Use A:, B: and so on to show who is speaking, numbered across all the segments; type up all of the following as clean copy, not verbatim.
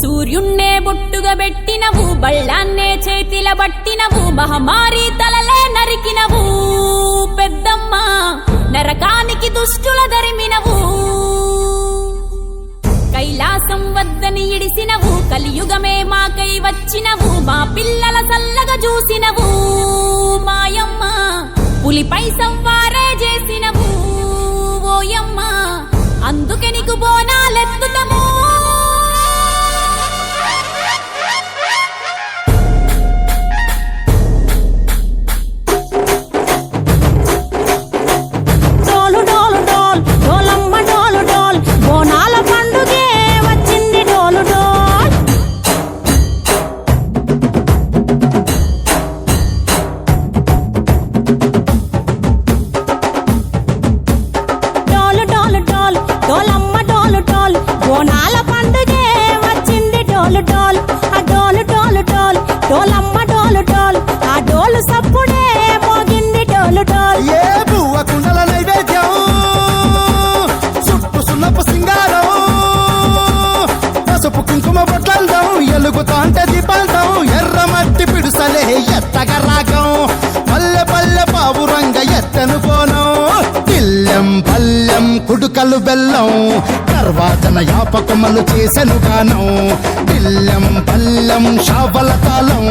A: సూర్యున్నే బొట్టుగా పెట్టినవు, బళ్ళాన్నే చేతిల బట్టినవు, మహమారి తలలే నరికినవు పెద్దమ్మ, నరకానికి దుష్టుల దరిమినవు. కైలాసం వద్దని ఇడిసినవు, కలియుగమే మాకై వచ్చినవు, మా పిల్లల సల్లగా చూసినవు మాయమ్మ, పులిపై సంవారే చేసినవు ఓయమ్మ, అందుకే నీకు బోనాలెత్తుతము.
B: ఎలుగుతాంటే దీపాంతం ఎర్రమట్టి పిడుసలే ఎత్తగా రాగం, పల్లె పల్లె పావురంగ ఎత్తను కోనం, ఇల్లెం పల్లెం కుడుకలు బెల్లం, తర్వాతన యాపకమలు చేసెను గానం, ఇల్లెం పల్లెం షావల తాళం,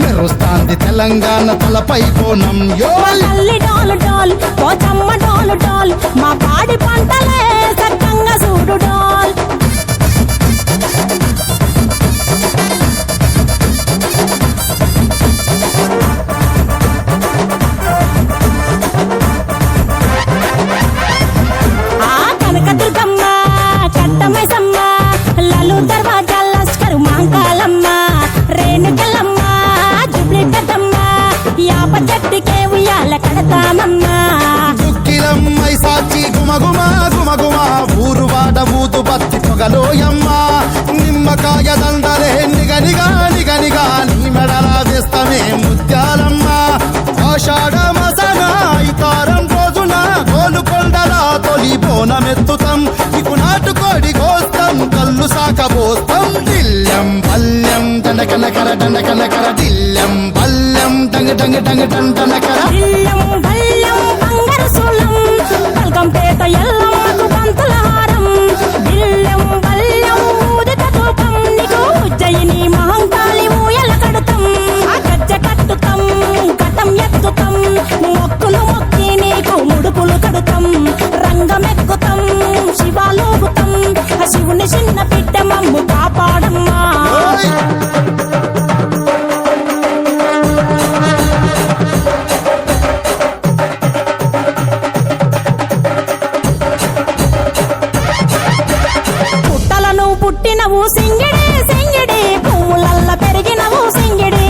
B: మెరుస్తాంది తెలంగాణ తలపై కోణం.
C: మా పాడి పంటలే సక్కంగా చూడు డోల్.
B: దుక్కిలమ్మై సాచి గుమగుమ గుమగుమ, ఊరు వాడ ఊదు బత్తి పొగలోయమ్మ, నిమ్మకాయ దండలే నిగనిగా నిగనిగా, నీ మెడలా వేస్తమే ముత్యాలమ్మ, ఆషాఢ మసన ఇతారం రోజున గోలుకొండల తొలి బోనమెత్తుతాం, ఇకు నాటుకోడి కోస్తాం, కళ్ళు సాకబోస్తాం, దిల్లెం పల్లెం దండకనకర దండకనకర, దిల్లెం పల్లెం డంగ డంగ డంగ డండనకర,
C: పల్కంపేట ఎల్లమ్మకు పంతుల హారం, బిల్లెం బల్లెం ఊదిత తూపం, నీకు ఉజ్జయిని మహంకాళి ఊయల కడుతాం, గజ్జ కట్టుతాం కటం ఎత్తుతాం, మొక్కులు మొక్కి నీకు ముడుపులు కడుతాం, రంగమెక్కుతాం శివాలోగుతాం, శివుని చిన్న బిడ్డ మమ్ము కాపాడమ్మా. పుట్టినవు సింగిడి సింగిడి, పువ్వులల్ల పెరిగినవు సింగిడి,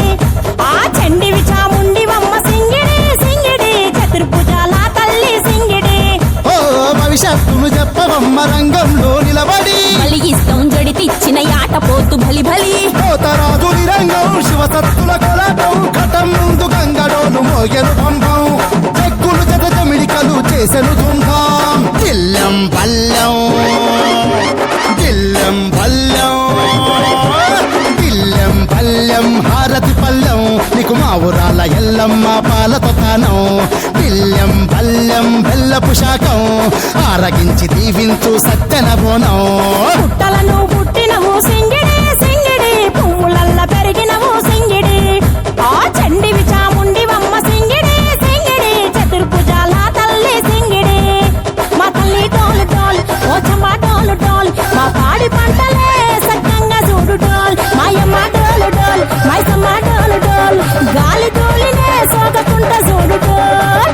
C: ఆ చండివి చాముండివమ్మ సింగిడి సింగిడి, చతుర్భుజాల తల్లి సింగిడి.
B: ఓ భవిష్యత్తును చెప్పవమ్మ రంగంలో నిలబడి,
A: బలిగిస్తాం జడితిచ్చిన యాట పోతు బలి బలి,
B: పోతరాజు రంగం శివసత్తుల కొలటం, ఘటం ముందు గంగడోలు మోగెను పంపం, చెక్కులు జత జమిడికలు చేసెను ధుంధాం, దిల్లెం పల్లెం దిల్లెం పల్లెం దిల్లెం పల్లెం హారతి పల్లెం, నీకు మా ఊరాల ఎల్లమ్మ పాలతో తానం, దిల్లెం పల్లెం బెల్లపు శాఖం, ఆరగించి దీవించు సత్తెన బోనం.
C: పుట్టలను పుట్టినవు సింగిడి సింగిడి, పువ్వులల్ల పెరిగినవు సింగిడి, ఆ చండివి చాముండివమ్మ సింగిడి సింగిడి, చతుర్భుజాల తల్లి సింగిడి, మా తల్లి టోలు టోల్ ఓ చంబా టోలు టోల్, మా పాడి పంటలే సక్కంగా చూడు డోల్, మాయమ్మ డోలు డోల్ మైసమ్మ డోలు డోల్, గాలి డోలినే సోగకుంట చూడు డోల్.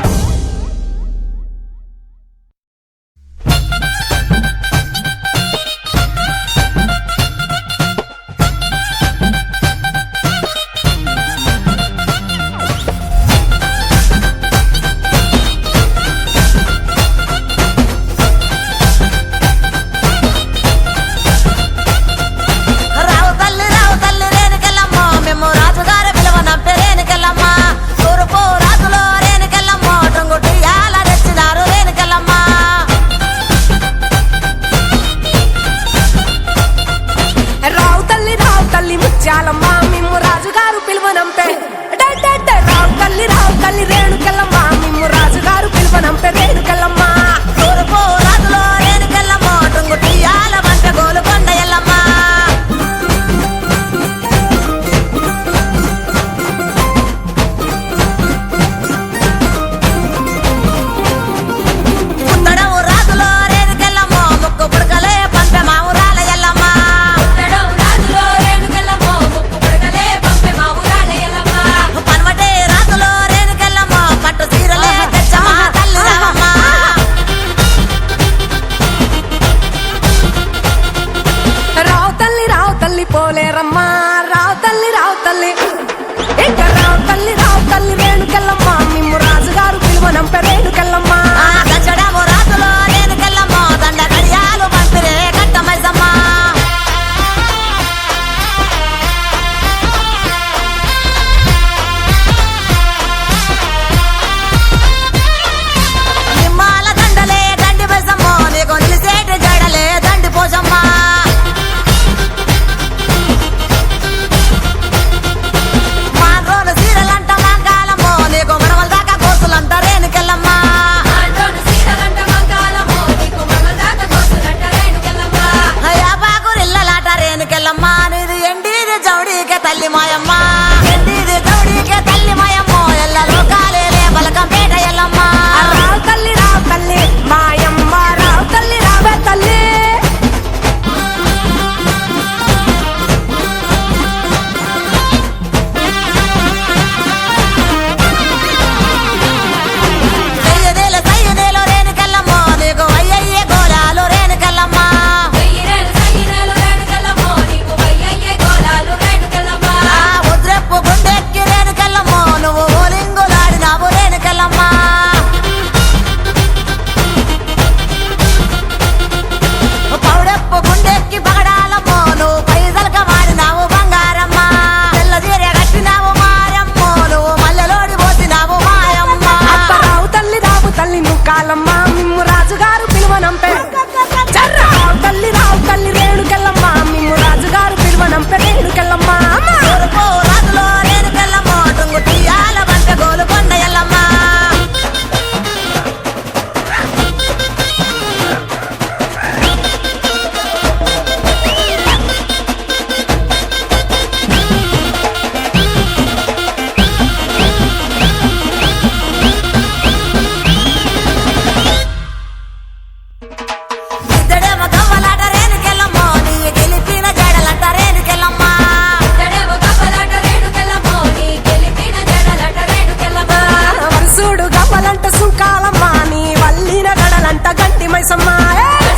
D: గట్టి మైసమ్మ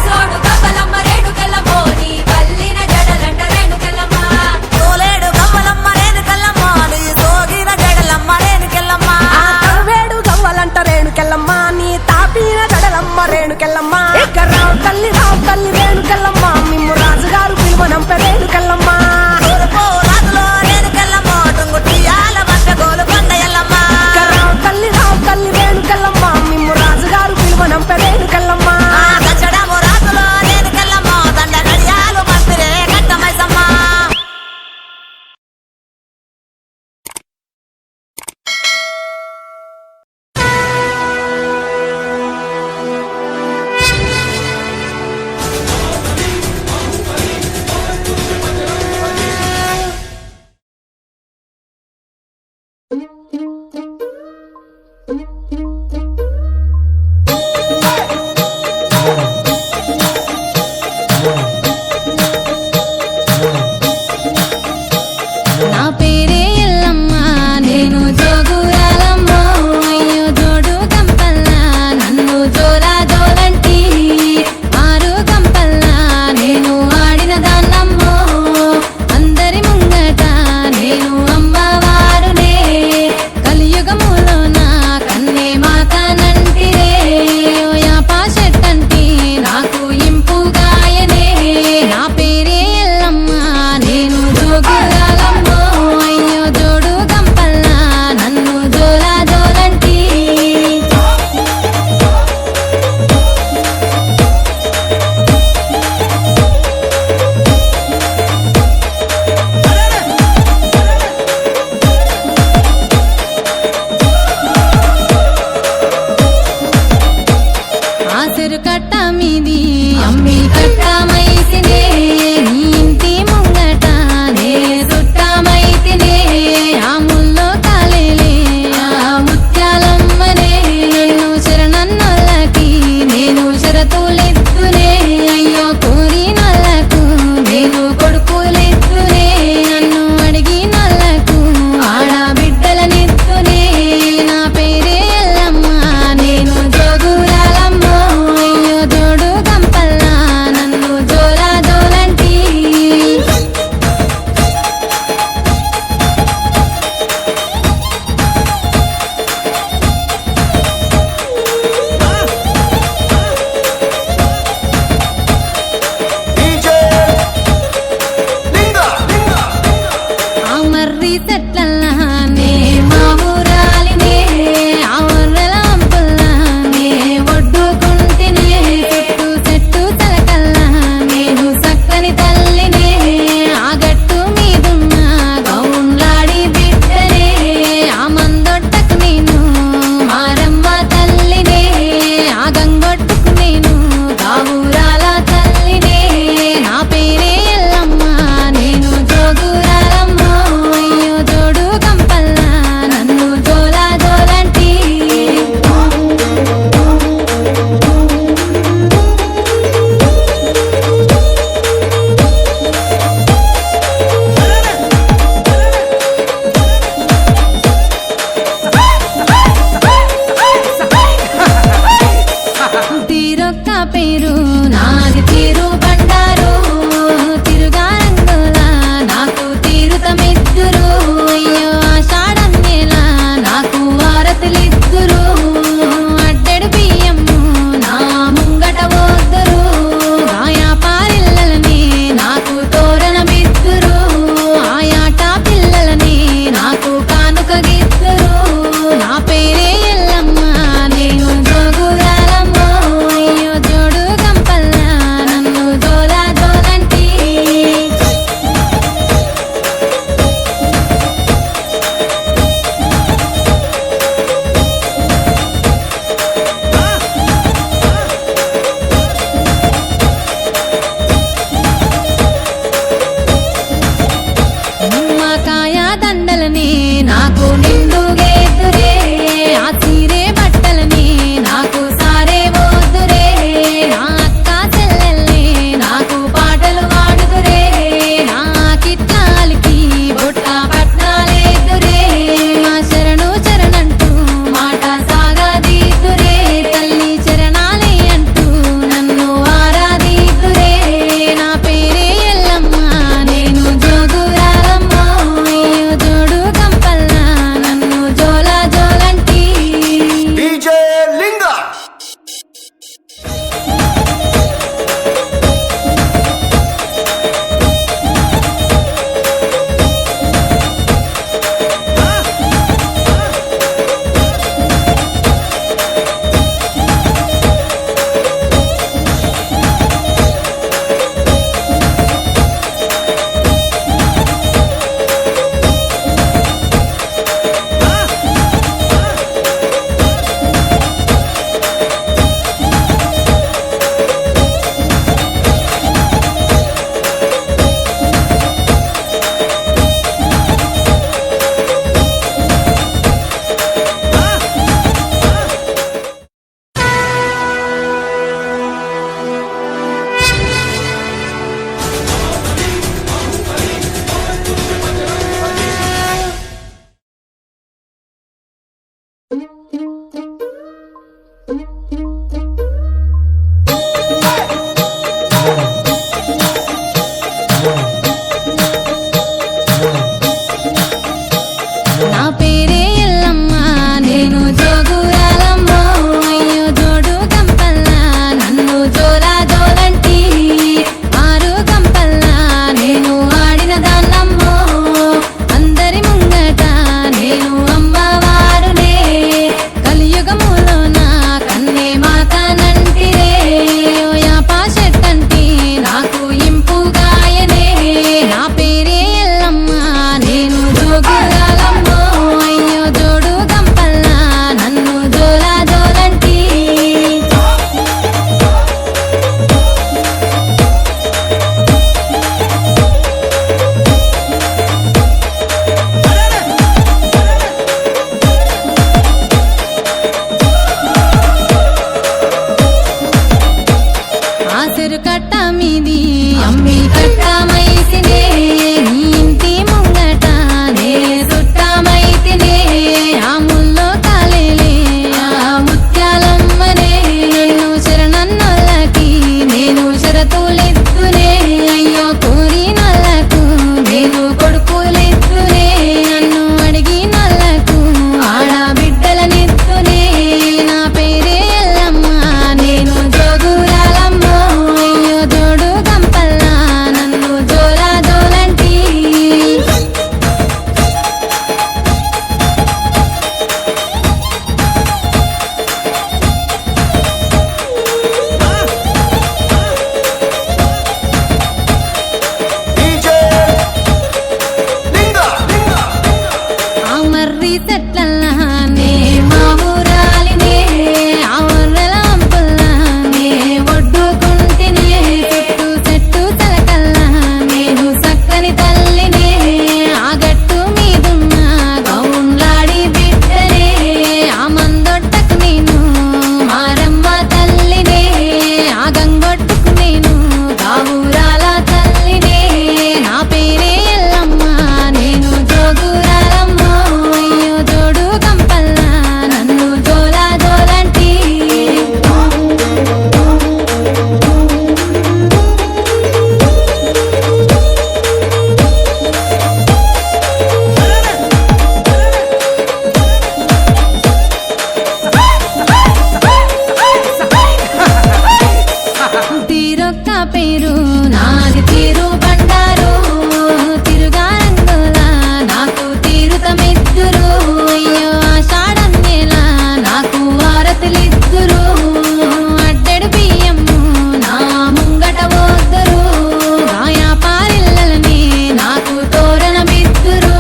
A: సోడు కవ్వలమ్మ రేణుకెళ్ళమ్మో నీ కల్లిన జడలంట రేణుకెళ్ళమ్మ
E: తోలేడు గవ్వలమ్మ రేణుకెళ్ళమ్మ నీ సోగిన జడలమ్మ రేణుకెళ్ళమ్మ
D: ఆ తవ్వేడు గవ్వలంట రేణుకెళ్ళమ్మ నీ తాపిన జడలమ్మ రేణుకెళ్ళమ్మ ఇక రావు తల్లి రేణుకెళ్ళమ్మ మిమ్ము రాజుగారు పిలువనంప రేణుకెళ్ళమ్మ
E: తోలుపో రాజులో రేణుకెళ్ళమ్మ టుంగుటియాల మధ్య గోలు కొండయల్లమ్మ
D: ఇక రావు తల్లి రేణుకెళ్ళమ్మ మిమ్ము రాజుగారు పిలువనంప రేణుకెళ్ళమ్మ
E: ఆ దచ్చడము రాజులో రేణుకెళ్ళమ్మ దండ గడియాలు మంత్రే గట్టమైసమ్మ
A: నా పేరే ఎల్లమ్మ నేను జోగురాలమ్మ అయ్యో జోడు కంపల్లా నన్ను జోలా జోలంటి ఆరు కంపల్లా నేను ఆడిన దాన్నమ్మో అందరి ముంగట నేను అమ్మవారునే కలియుగములో నా కన్నే మాతానంటిరే యాపా చెట్టంటి నాకు ఇంపుగాయనే నా పేరే ఎల్లమ్మ నేను జోగురాలమ్మో అయ్యో జోడు గంపల్లా నన్ను జోలా జోలంటి ఆసరు కట్ట మీది అమ్మి కట్ట మైసినే నీ ఇంటి ముంగట నే సుట్టమైతినే ఆ ముల్లో కాలేలే ఆ ముత్యాలమ్మనే నన్ను శరణన్నోళ్ళకి నేను షరతులెత్తునే అయ్యో కోరినోళ్ళకు నేను కొడుకులెత్తునే నన్ను అడిగినోళ్ళకు ఆడబిడ్డలనెత్తునే నా పేరే ఎల్లమ్మ నేను జోగురాలమ్మో అయ్యో జోడు గంపల్లా నన్ను జోలా జోలంటి చెరుకట్ట మీది అమ్మి కట్టమైతినే నీ ఇంటి ముంగట నే సుట్టమైతినే ఆ ముల్లో కాలేలే ఆ ముత్యాలమ్మనే నన్ను శరణన్నోళ్ళకి నేను షరతులెత్తునే అయ్యో కోరినోళ్ళకు నేను కొడుకులెత్తునే నన్ను అడిగినోళ్ళకు ఆడబిడ్డలనెత్తునే నా పేరే ఎల్లమ్మ నేను జోగురాలమ్మో అయ్యో జోడు గంపల్లా నన్ను జోలా జోలంటి ఆ మర్రి చెట్లల్లా నే మా ఊరాలినే ఆ వర్రల వంపుల్లా నే ఒడ్డుకుంటినే చుట్టూ చెట్టు తలకల్లా నేను సక్కని తల్లినే ఆ గట్టు మీదున్న గౌన్లాడి బిడ్డనే ఆ మందొట్టకు నేను మారమ్మ తల్లినే ఆ గంగొట్టుకు నేను గావురాల తల్లినే నా పేరే ఎల్లమ్మ నేను జోగురాలమ్మో అయ్యో జోడు గంపల్లా నన్ను జోలా జోలంటి తీరొక్క పేరు నాది తీరు బండారు తిరుగారంగుల నాకు తీరుతమెద్దురు అయ్యో ఆషాఢం నెల నాకు వారతులిద్దురు అడ్డెడు బియ్యము నా ముంగట పోద్దరు ఆయా పారిల్లలని నాకు తోరణమిద్దురు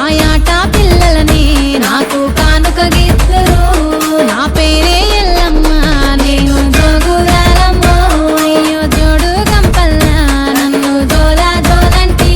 A: ఆయాట పిల్లలని నాకు కానుక గిద్దురు నా పేరే ఎల్లమ్మ నేను జోగురాలమ్మో అయ్యో జోడు గంపల్లా నన్ను జోలా జోలంటి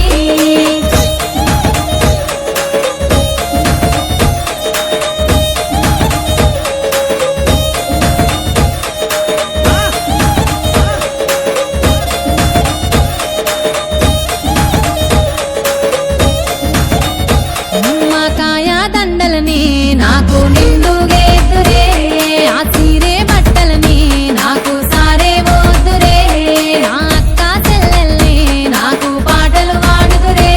A: నిమ్మకాయ దండలని నాకు నిండుగేద్దురే ఆ చీరే బట్టలని నాకు సారే పోదురే నా అక్క చెల్లెల్ని నాకు పాటలు పాడుదురే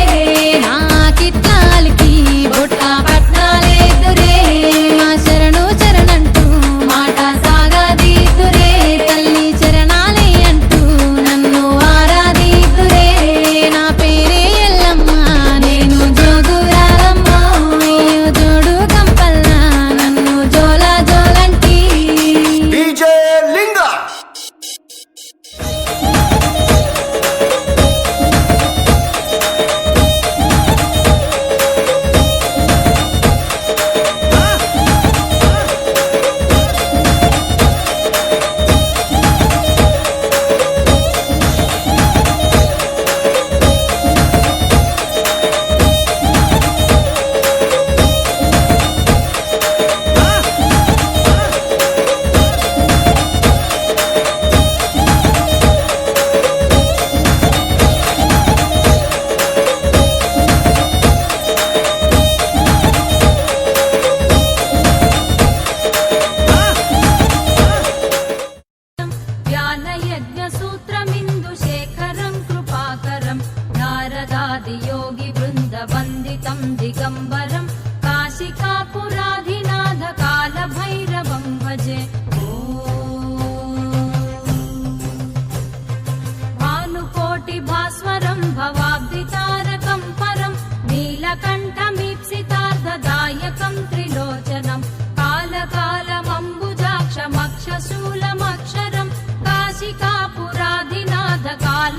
A: నా కిట్లాలకి బొట్ట పట్నాలేదురే మా శరణు చరణంటూ మాట సాగదీదురే తల్లి చరణాలే అంటూ నన్ను ఆరాధీదురే నా పేరే ఎల్లమ్మ నేను జోగురాలమ్మో అయ్యో జోడు గంపల్లా నన్ను జోలా జోలంటి ధ్యానయజ్ఞసూత్రమిందు శేఖరం కృపాకరం నారదాది యోగి బృంద వందితం దిగంబరం కాశికాపురాధినాథ కాల భైరవం భజే భానుకోటి భాస్వరం భవాబ్ది తారకం పరం నీలకంఠమీప్సితార్థదాయకం త్రిలోచనం కాలకాలమంబుజాక్షమక్షశూలమక్షరం కాశికాపురాధినాథ కాల